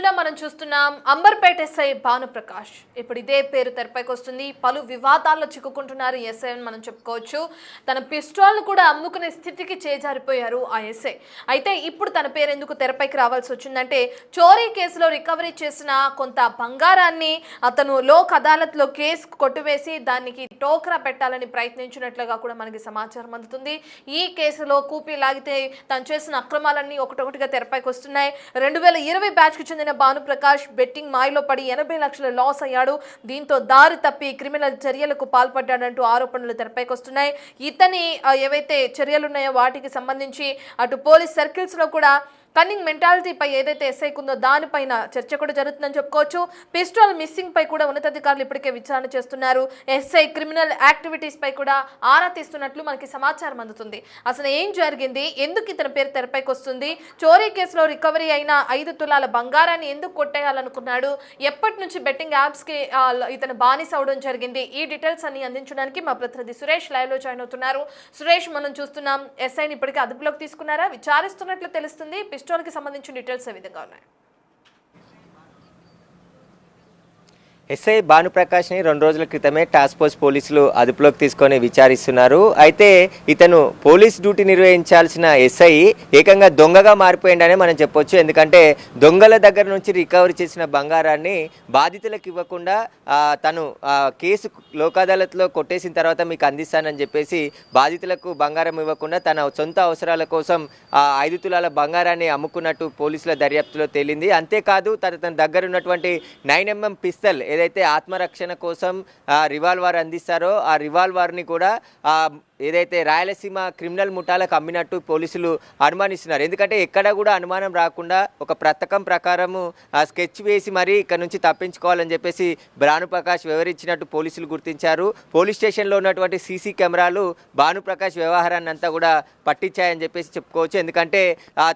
జిల్లా మనం చూస్తున్నాం అంబర్పేట ఎస్ఐ భానుప్రకాష్ ఇప్పుడు ఇదే పేరు తెరపైకి వస్తుంది. పలు వివాదాల్లో చిక్కుకుంటున్నారు ఎస్ఐ అని మనం చెప్పుకోవచ్చు. తన పిస్టాల్ను కూడా అమ్ముకునే స్థితికి చేజారిపోయారు ఆ ఎస్ఐ. అయితే ఇప్పుడు తన పేరు ఎందుకు తెరపైకి రావాల్సి వచ్చిందంటే చోరీ కేసులో రికవరీ చేసిన కొంత బంగారాన్ని అతను లోక్ అదాలత్లో కేసు కొట్టివేసి దానికి టోకరా పెట్టాలని ప్రయత్నించినట్లుగా కూడా మనకి సమాచారం అందుతుంది. ఈ కేసులో కూపీ లాగితే తను చేసిన అక్రమాలన్నీ ఒకటొకటిగా తెరపైకి వస్తున్నాయి. 2020 బ్యాచ్కి చెందిన భానుప్రకాష్ బెట్టింగ్ మాయలో పడి 80 లక్షల లాస్ అయ్యాడు. దీంతో దారి తప్పి క్రిమినల్ చర్యలకు పాల్పడ్డాడంటూ ఆరోపణలు తెరపైకి వస్తున్నాయి. ఇతని ఏవైతే చర్యలున్నాయో వాటికి సంబంధించి అటు పోలీస్ సర్కిల్స్లో కూడా కన్నింగ్ మెంటాలిటీపై ఏదైతే ఎస్ఐకి ఉందో దానిపైన చర్చ కూడా జరుగుతుందని చెప్పుకోవచ్చు. పిస్టల్ మిస్సింగ్ పై కూడా ఉన్నతాధికారులు ఇప్పటికే విచారణ చేస్తున్నారు. ఎస్ఐ క్రిమినల్ యాక్టివిటీస్ పై కూడా ఆరా తీస్తున్నట్లు మనకి సమాచారం అందుతుంది. అసలు ఏం జరిగింది, ఎందుకు ఇతని పేరు తెరపైకి వస్తుంది, చోరీ కేసులో రికవరీ అయిన 5 తులాల బంగారాన్ని ఎందుకు కొట్టేయాలనుకున్నాడు, ఎప్పటి నుంచి బెట్టింగ్ యాప్స్ కి ఇతను బానిస అవడం జరిగింది, ఈ డీటెయిల్స్ అన్ని అందించడానికి మా ప్రతినిధి సురేష్ లైవ్ లో జాయిన్ అవుతున్నారు. సురేష్, మనం చూస్తున్నాం ఎస్ఐని ఇప్పటికే అదుపులోకి తీసుకున్నారా, విచారిస్తున్నట్లు తెలుస్తుంది. పిస్టోల్కి సంబంధించిన డీటెయిల్స్ ఏ విధంగా ఉన్నాయి? ఎస్ఐ భానుప్రకాష్ని 2 రోజుల క్రితమే టాస్క్ ఫోర్స్ పోలీసులు అదుపులోకి తీసుకొని విచారిస్తున్నారు. అయితే ఇతను పోలీస్ డ్యూటీ నిర్వహించాల్సిన ఎస్ఐ ఏకంగా దొంగగా మారిపోయిందనే మనం చెప్పొచ్చు. ఎందుకంటే దొంగల దగ్గర నుంచి రికవరీ చేసిన బంగారాన్ని బాధితులకు ఇవ్వకుండా తను కేసు లోక్ అదాలత్లో కొట్టేసిన తర్వాత మీకు అందిస్తానని చెప్పేసి బాధితులకు బంగారం ఇవ్వకుండా తన సొంత అవసరాల కోసం 5 తులాల బంగారాన్ని అమ్ముకున్నట్టు పోలీసుల దర్యాప్తులో తేలింది. అంతేకాదు తన దగ్గర ఉన్నటువంటి 9mm పిస్తల్ ఏదైతే ఆత్మరక్షణ కోసం రివాల్వర్ అందిస్తారో ఆ రివాల్వర్ని కూడా ఏదైతే రాయలసీమ క్రిమినల్ ముఠాలకు అమ్మినట్టు పోలీసులు అనుమానిస్తున్నారు. ఎందుకంటే ఎక్కడ కూడా అనుమానం రాకుండా ఒక పథకం ప్రకారము స్కెచ్ వేసి మరీ ఇక్కడ నుంచి తప్పించుకోవాలని చెప్పేసి భానుప్రకాష్ వివరించినట్టు పోలీసులు గుర్తించారు. పోలీస్ స్టేషన్లో ఉన్నటువంటి సీసీ కెమెరాలు భానుప్రకాష్ వ్యవహారాన్ని అంతా కూడా పట్టించాయని చెప్పేసి చెప్పుకోవచ్చు. ఎందుకంటే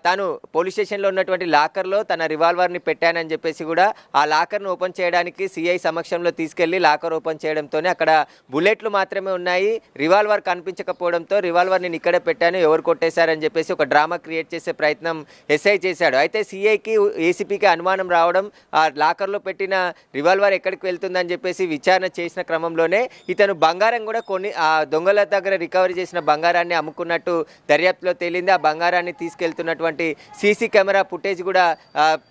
తాను పోలీస్ స్టేషన్లో ఉన్నటువంటి లాకర్లో తన రివాల్వర్ని పెట్టానని చెప్పేసి కూడా ఆ లాకర్ను ఓపెన్ చేయడానికి సిఐ సమక్షంలో తీసుకెళ్లి లాకర్ ఓపెన్ చేయడంతోనే అక్కడ బుల్లెట్లు మాత్రమే ఉన్నాయి. రివాల్వర్ కనిపించకపోవడంతో రివాల్వర్ నేను ఇక్కడే పెట్టాను, ఎవరు కొట్టేశారని చెప్పేసి ఒక డ్రామా క్రియేట్ చేసే ప్రయత్నం ఎస్ఐ చేశాడు. అయితే సిఐకి ఏసీపీకి అనుమానం రావడం ఆ లాకర్లో పెట్టిన రివాల్వర్ ఎక్కడికి వెళ్తుందని చెప్పేసి విచారణ చేసిన క్రమంలోనే ఇతను బంగారం కూడా ఆ దొంగల దగ్గర రికవరీ చేసిన బంగారాన్ని అమ్ముకున్నట్టు దర్యాప్తులో తేలింది. ఆ బంగారాన్ని తీసుకెళ్తున్నటువంటి సీసీ కెమెరా ఫుటేజ్ కూడా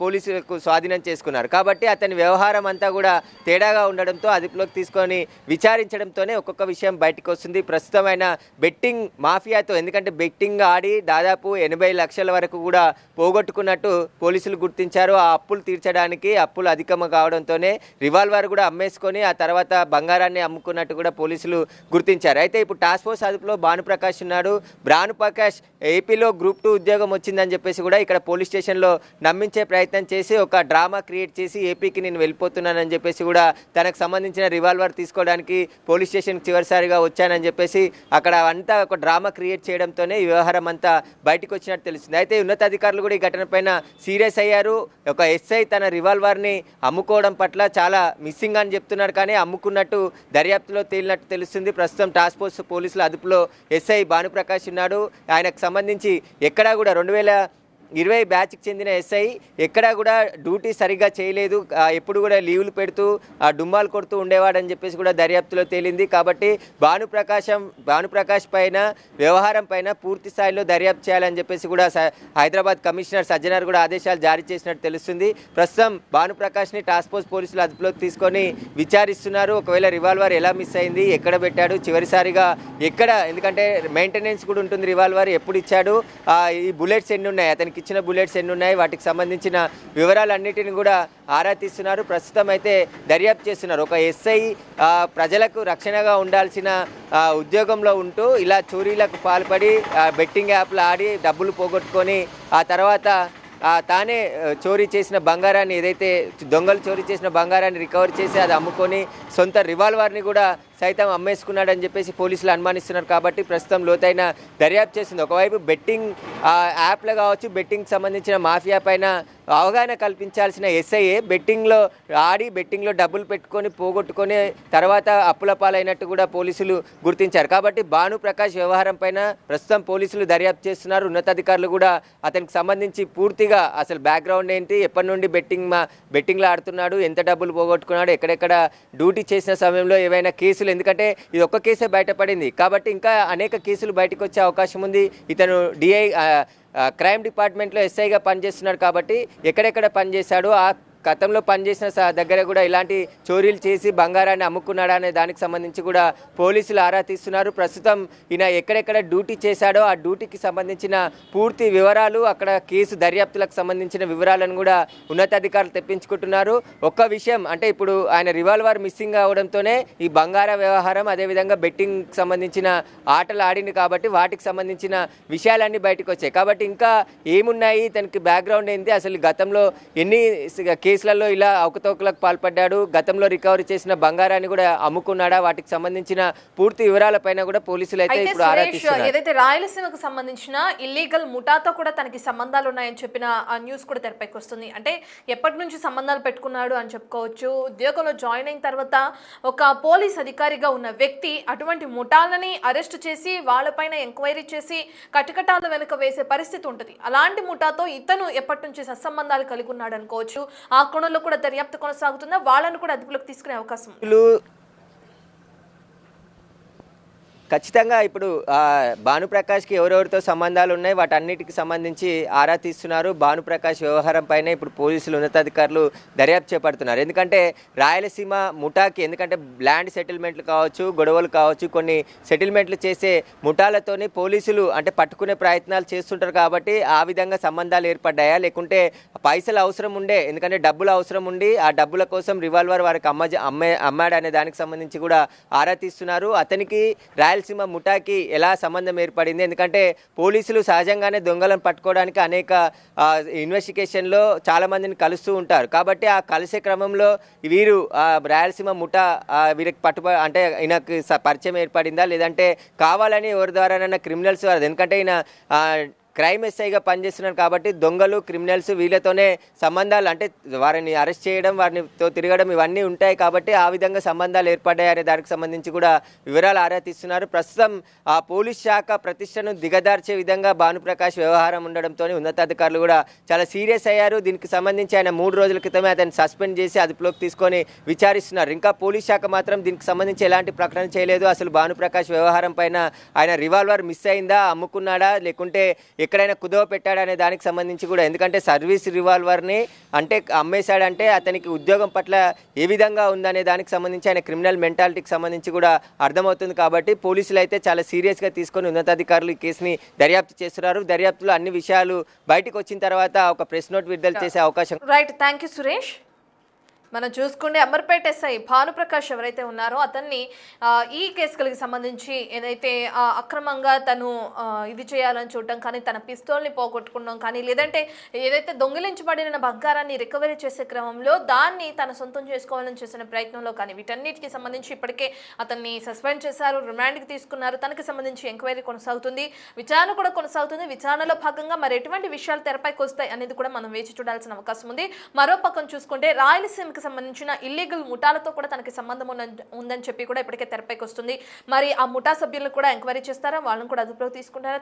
పోలీసులకు స్వాధీనం చేసుకున్నారు. కాబట్టి అతని వ్యవహారం అంతా కూడా తేడాగా ఉండడంతో అదుపులోకి తీసుకొని విచారించడంతోనే ఒక్కొక్క విషయం బయటకు వస్తుంది. ప్రస్తుతమైన బెట్టింగ్ మాఫియాతో, ఎందుకంటే బెట్టింగ్ ఆడి దాదాపు 80 లక్షల వరకు కూడా పోగొట్టుకున్నట్టు పోలీసులు గుర్తించారు. ఆ అప్పులు తీర్చడానికి అప్పులు అధికంగా కావడంతోనే రివాల్వర్ కూడా అమ్మేసుకొని ఆ తర్వాత బంగారాన్ని అమ్ముకున్నట్టు కూడా పోలీసులు గుర్తించారు. అయితే ఇప్పుడు టాస్క్ ఫోర్స్ అదుపులో భానుప్రకాష్ ఉన్నాడు. భానుప్రకాష్ ఏపీలో గ్రూప్ 2 ఉద్యోగం వచ్చిందని చెప్పేసి కూడా ఇక్కడ పోలీస్ స్టేషన్లో నమ్మించే ప్రయత్నం చేసి ఒక డ్రామా క్రియేట్ చేసి ఏపీకి నేను వెళ్ళిపోతున్నానని చెప్పేసి కూడా తనకు సంబంధించిన రివాల్వర్ తీసుకోవడానికి పోలీస్ స్టేషన్కి చివరిసారిగా వచ్చానని చెప్పేసి అక్కడ అంతా ఒక డ్రామా క్రియేట్ చేయడంతోనే ఈ వ్యవహారం అంతా బయటకు వచ్చినట్టు తెలుస్తుంది. అయితే ఉన్నతాధికారులు కూడా ఈ ఘటన పైన సీరియస్ అయ్యారు. ఒక ఎస్ఐ తన రివాల్వర్ని అమ్ముకోవడం పట్ల చాలా మిస్సింగ్ అని చెప్తున్నారు, కానీ అమ్ముకున్నట్టు దర్యాప్తులో తేలినట్టు తెలుస్తుంది. ప్రస్తుతం టాస్క్ ఫోర్స్ పోలీసుల అదుపులో ఎస్ఐ భానుప్రకాష్ ఉన్నాడు. ఆయనకు సంబంధించి ఎక్కడా కూడా 2020 బ్యాచ్కి చెందిన ఎస్ఐ ఎక్కడా కూడా డ్యూటీ సరిగ్గా చేయలేదు, ఎప్పుడు కూడా లీవులు పెడుతూ డుమ్మాలు కొడుతూ ఉండేవాడని చెప్పేసి కూడా దర్యాప్తులో తేలింది. కాబట్టి భానుప్రకాష్ పైన వ్యవహారం పైన పూర్తి స్థాయిలో దర్యాప్తు చేయాలని చెప్పేసి కూడా హైదరాబాద్ కమిషనర్ సజ్జనార్ కూడా ఆదేశాలు జారీ చేసినట్టు తెలుస్తుంది. ప్రస్తుతం భానుప్రకాష్ని టాస్క్ ఫోర్స్ పోలీసులు అదుపులోకి తీసుకొని విచారిస్తున్నారు. ఒకవేళ రివాల్వర్ ఎలా మిస్ అయింది, ఎక్కడ పెట్టాడు, చివరిసారిగా ఎక్కడ, ఎందుకంటే మెయింటెనెన్స్ కూడా ఉంటుంది, రివాల్వర్ ఎప్పుడు ఇచ్చాడు, ఈ బుల్లెట్స్ ఎన్ని ఉన్నాయి, అతనికి ఇచ్చిన బుల్లెట్స్ ఎన్ని ఉన్నాయి, వాటికి సంబంధించిన వివరాలన్నిటిని కూడా ఆరా తీస్తున్నారు. ప్రస్తుతం అయితే దర్యాప్తు చేస్తున్నారు. ఒక ఎస్ఐ ప్రజలకు రక్షణగా ఉండాల్సిన ఉద్యోగంలో ఉంటూ ఇలా చోరీలకు పాల్పడి బెట్టింగ్ యాప్లు ఆడి డబ్బులు పోగొట్టుకొని ఆ తర్వాత తానే చోరీ చేసిన బంగారాన్ని, ఏదైతే దొంగలు చోరీ చేసిన బంగారాన్ని రికవర్ చేసి అది అమ్ముకొని సొంత రివాల్వర్ని కూడా సైతం అమ్మేసుకున్నాడని చెప్పేసి పోలీసులు అనుమానిస్తున్నారు. కాబట్టి ప్రస్తుతం లోతైన దర్యాప్తు చేస్తుంది. ఒకవైపు బెట్టింగ్ యాప్లు కావచ్చు, బెట్టింగ్ సంబంధించిన మాఫియా పైన అవగాహన కల్పించాల్సిన ఎస్ఐఏ బెట్టింగ్లో ఆడి బెట్టింగ్లో డబ్బులు పెట్టుకొని పోగొట్టుకొని తర్వాత అప్పుల పాలైనట్టు కూడా పోలీసులు గుర్తించారు. కాబట్టి భానుప్రకాష్ వ్యవహారం పైన ప్రస్తుతం పోలీసులు దర్యాప్తు చేస్తున్నారు. ఉన్నతాధికారులు కూడా అతనికి సంబంధించి పూర్తిగా అసలు బ్యాక్గ్రౌండ్ ఏంటి, ఎప్పటి నుండి బెట్టింగ్లో ఆడుతున్నాడు, ఎంత డబ్బులు పోగొట్టుకున్నాడు, ఎక్కడెక్కడ డ్యూటీ చేసిన సమయంలో ఏవైనా కేసులు, ఎందుకంటే ఇది ఒక్క కేసే బయటపడింది కాబట్టి ఇంకా అనేక కేసులు బయటకు వచ్చే అవకాశం ఉంది. ఇతను క్రైమ్ డిపార్ట్మెంట్లో ఎస్ఐగా పనిచేస్తున్నాడు కాబట్టి ఎక్కడెక్కడ పనిచేశాడు, ఆ గతంలో పనిచేసిన దగ్గర కూడా ఇలాంటి చోరీలు చేసి బంగారాన్ని అమ్ముకున్నాడా అనే దానికి సంబంధించి కూడా పోలీసులు ఆరా తీస్తున్నారు. ప్రస్తుతం ఈయన ఎక్కడెక్కడ డ్యూటీ చేశాడో ఆ డ్యూటీకి సంబంధించిన పూర్తి వివరాలు, అక్కడ కేసు దర్యాప్తులకు సంబంధించిన వివరాలను కూడా ఉన్నతాధికారులు తెప్పించుకుంటున్నారు. ఒక్క విషయం అంటే ఇప్పుడు ఆయన రివాల్వర్ మిస్సింగ్ అవడంతోనే ఈ బంగార వ్యవహారం, అదేవిధంగా బెట్టింగ్ సంబంధించిన ఆటలు ఆడింది కాబట్టి వాటికి సంబంధించిన విషయాలన్నీ బయటకు వచ్చాయి. కాబట్టి ఇంకా ఏమున్నాయి, తనకి బ్యాక్గ్రౌండ్ ఏంటి, అసలు గతంలో ఎన్ని కేసులలో ఇలా అవకతవకలకు పాల్పడ్డాడు, గతంలో రికవరీ చేసిన బంగారాన్ని కూడా అమ్ముకున్నాడా, వాటికి సంబంధించిన పూర్తి వివరాలపైన కూడా పోలీసులు అయితే ఇప్పుడు ఆరా తీస్తున్నారు. ఏదైతే రాయలసీమకు సంబంధించిన ఇల్లీగల్ ముఠాతో కూడా తనకి సంబంధాలు ఉన్నాయని చెప్పిన ఆ న్యూస్ కూడా తెరపైకి వస్తుంది. అంటే ఎప్పటి నుంచి సంబంధాలు పెట్టుకున్నాడు అని చెప్పుకోవచ్చు. ఉద్యోగంలో జాయిన్ అయిన తర్వాత ఒక పోలీస్ అధికారిగా ఉన్న వ్యక్తి అటువంటి ముఠాలని అరెస్ట్ చేసి వాళ్ళపైన ఎంక్వైరీ చేసి కటకటాల వెనుక వేసే పరిస్థితి ఉంటుంది. అలాంటి ముఠాతో ఇతను ఎప్పటి నుంచి సత్సంబంధాలు కలిగి ఉన్నాడు అనుకోవచ్చు. ఆ కోణంలో కూడా దర్యాప్తు కొనసాగుతుందా, వాళ్ళను కూడా అదుపులోకి తీసుకునే అవకాశం ఖచ్చితంగా ఇప్పుడు భానుప్రకాష్కి ఎవరెవరితో సంబంధాలు ఉన్నాయి వాటన్నిటికి సంబంధించి ఆరా తీస్తున్నారు. భానుప్రకాష్ వ్యవహారం పైన ఇప్పుడు పోలీసులు ఉన్నతాధికారులు దర్యాప్తు చేపడుతున్నారు. ఎందుకంటే రాయలసీమ ముఠాకి, ఎందుకంటే ల్యాండ్ సెటిల్మెంట్లు కావచ్చు, గొడవలు కావచ్చు, కొన్ని సెటిల్మెంట్లు చేసే ముఠాలతోని పోలీసులు అంటే పట్టుకునే ప్రయత్నాలు చేస్తుంటారు. కాబట్టి ఆ విధంగా సంబంధాలు ఏర్పడ్డాయా, లేకుంటే పైసలు అవసరం ఉండే, ఎందుకంటే డబ్బులు అవసరం ఉండి ఆ డబ్బుల కోసం రివాల్వర్ వారికి అమ్మాడు అనే దానికి సంబంధించి కూడా ఆరా తీస్తున్నారు. అతనికి రాయలసీమ ముఠాకి ఎలా సంబంధం ఏర్పడింది, ఎందుకంటే పోలీసులు సహజంగానే దొంగలను పట్టుకోవడానికి అనేక ఇన్వెస్టిగేషన్లో చాలా మందిని కలుస్తూ ఉంటారు. కాబట్టి ఆ కలిసే క్రమంలో వీరు రాయలసీమ ముఠా వీరికి అంటే ఈయనకి పరిచయం ఏర్పడిందా, లేదంటే కావాలని ఎవరి ద్వారానైనా క్రిమినల్స్, ఎందుకంటే ఈయన క్రైమ్ ఎస్ఐగా పనిచేస్తున్నారు కాబట్టి దొంగలు, క్రిమినల్స్ వీళ్ళతోనే సంబంధాలు, అంటే వారిని అరెస్ట్ చేయడం, వారితో తిరగడం ఇవన్నీ ఉంటాయి. కాబట్టి ఆ విధంగా సంబంధాలు ఏర్పడ్డాయనే దానికి సంబంధించి కూడా వివరాలు ఆరా తీస్తున్నారు. ప్రస్తుతం ఆ పోలీస్ శాఖ ప్రతిష్టను దిగదార్చే విధంగా భానుప్రకాష్ వ్యవహారం ఉండడంతో ఉన్నతాధికారులు కూడా చాలా సీరియస్ అయ్యారు. దీనికి సంబంధించి ఆయన 3 రోజుల క్రితమే అతన్ని సస్పెండ్ చేసి అదుపులోకి తీసుకొని విచారిస్తున్నారు. ఇంకా పోలీస్ శాఖ మాత్రం దీనికి సంబంధించి ఎలాంటి ప్రకటన చేయలేదు. అసలు భానుప్రకాష్ వ్యవహారం పైన ఆయన రివాల్వర్ మిస్ అయిందా, అమ్ముకున్నాడా, లేకుంటే ఎక్కడైనా కుదవ పెట్టాడనే దానికి సంబంధించి కూడా, ఎందుకంటే సర్వీస్ రివాల్వర్ని అంటే అమ్మేశాడంటే అతనికి ఉద్యోగం పట్ల ఏ విధంగా ఉందనే దానికి సంబంధించి ఆయన క్రిమినల్ మెంటాలిటీకి సంబంధించి కూడా అర్థమవుతుంది. కాబట్టి పోలీసులు అయితే చాలా సీరియస్గా తీసుకొని ఉన్నతాధికారులు ఈ కేసుని దర్యాప్తు చేస్తున్నారు. దర్యాప్తులో అన్ని విషయాలు బయటకు వచ్చిన తర్వాత ఒక ప్రెస్ నోట్ విడుదల చేసే అవకాశం. Right, thank you Suresh. మనం చూసుకుంటే అమర్పేట ఎస్ఐ భానుప్రకాష్ ఎవరైతే ఉన్నారో అతన్ని ఈ కేసులకు సంబంధించి ఏదైతే అక్రమంగా తను ఇది చేయాలని చూడటం కానీ, తన పిస్తోల్ని పోగొట్టుకోవడం కానీ, లేదంటే ఏదైతే దొంగిలించబడిన బంగారాన్ని రికవరీ చేసే క్రమంలో దాన్ని తన సొంతం చేసుకోవాలని చేసిన ప్రయత్నంలో కానీ, వీటన్నిటికి సంబంధించి ఇప్పటికే అతన్ని సస్పెండ్ చేశారు, రిమాండ్కి తీసుకున్నారు. తనకి సంబంధించి ఎంక్వైరీ కొనసాగుతుంది, విచారణ కూడా కొనసాగుతుంది. విచారణలో భాగంగా మరి ఎటువంటి విషయాలు తెరపైకి వస్తాయి అనేది కూడా మనం వేచి చూడాల్సిన అవకాశం ఉంది. మరో పక్కన చూసుకుంటే రాయలసీమకి సంబంధించిన ఇల్లీగల్ ముఠాలతో కూడా తనకి సంబంధం ఉందని చెప్పి కూడా ఇప్పటికే తెరపైకి వస్తుంది. మరి ఆ ముఠా సభ్యులను కూడా ఎంక్వైరీ చేస్తారా, వాళ్ళని కూడా అదుపులోకి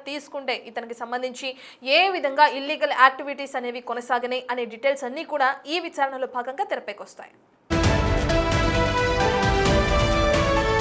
తీసుకుంటే ఇతనికి సంబంధించి ఏ విధంగా ఇల్లీగల్ యాక్టివిటీస్ అనేవి కొనసాగినాయి అనే డీటెయిల్స్ అన్నీ కూడా ఈ విచారణలో భాగంగా తెరపైకి వస్తాయి.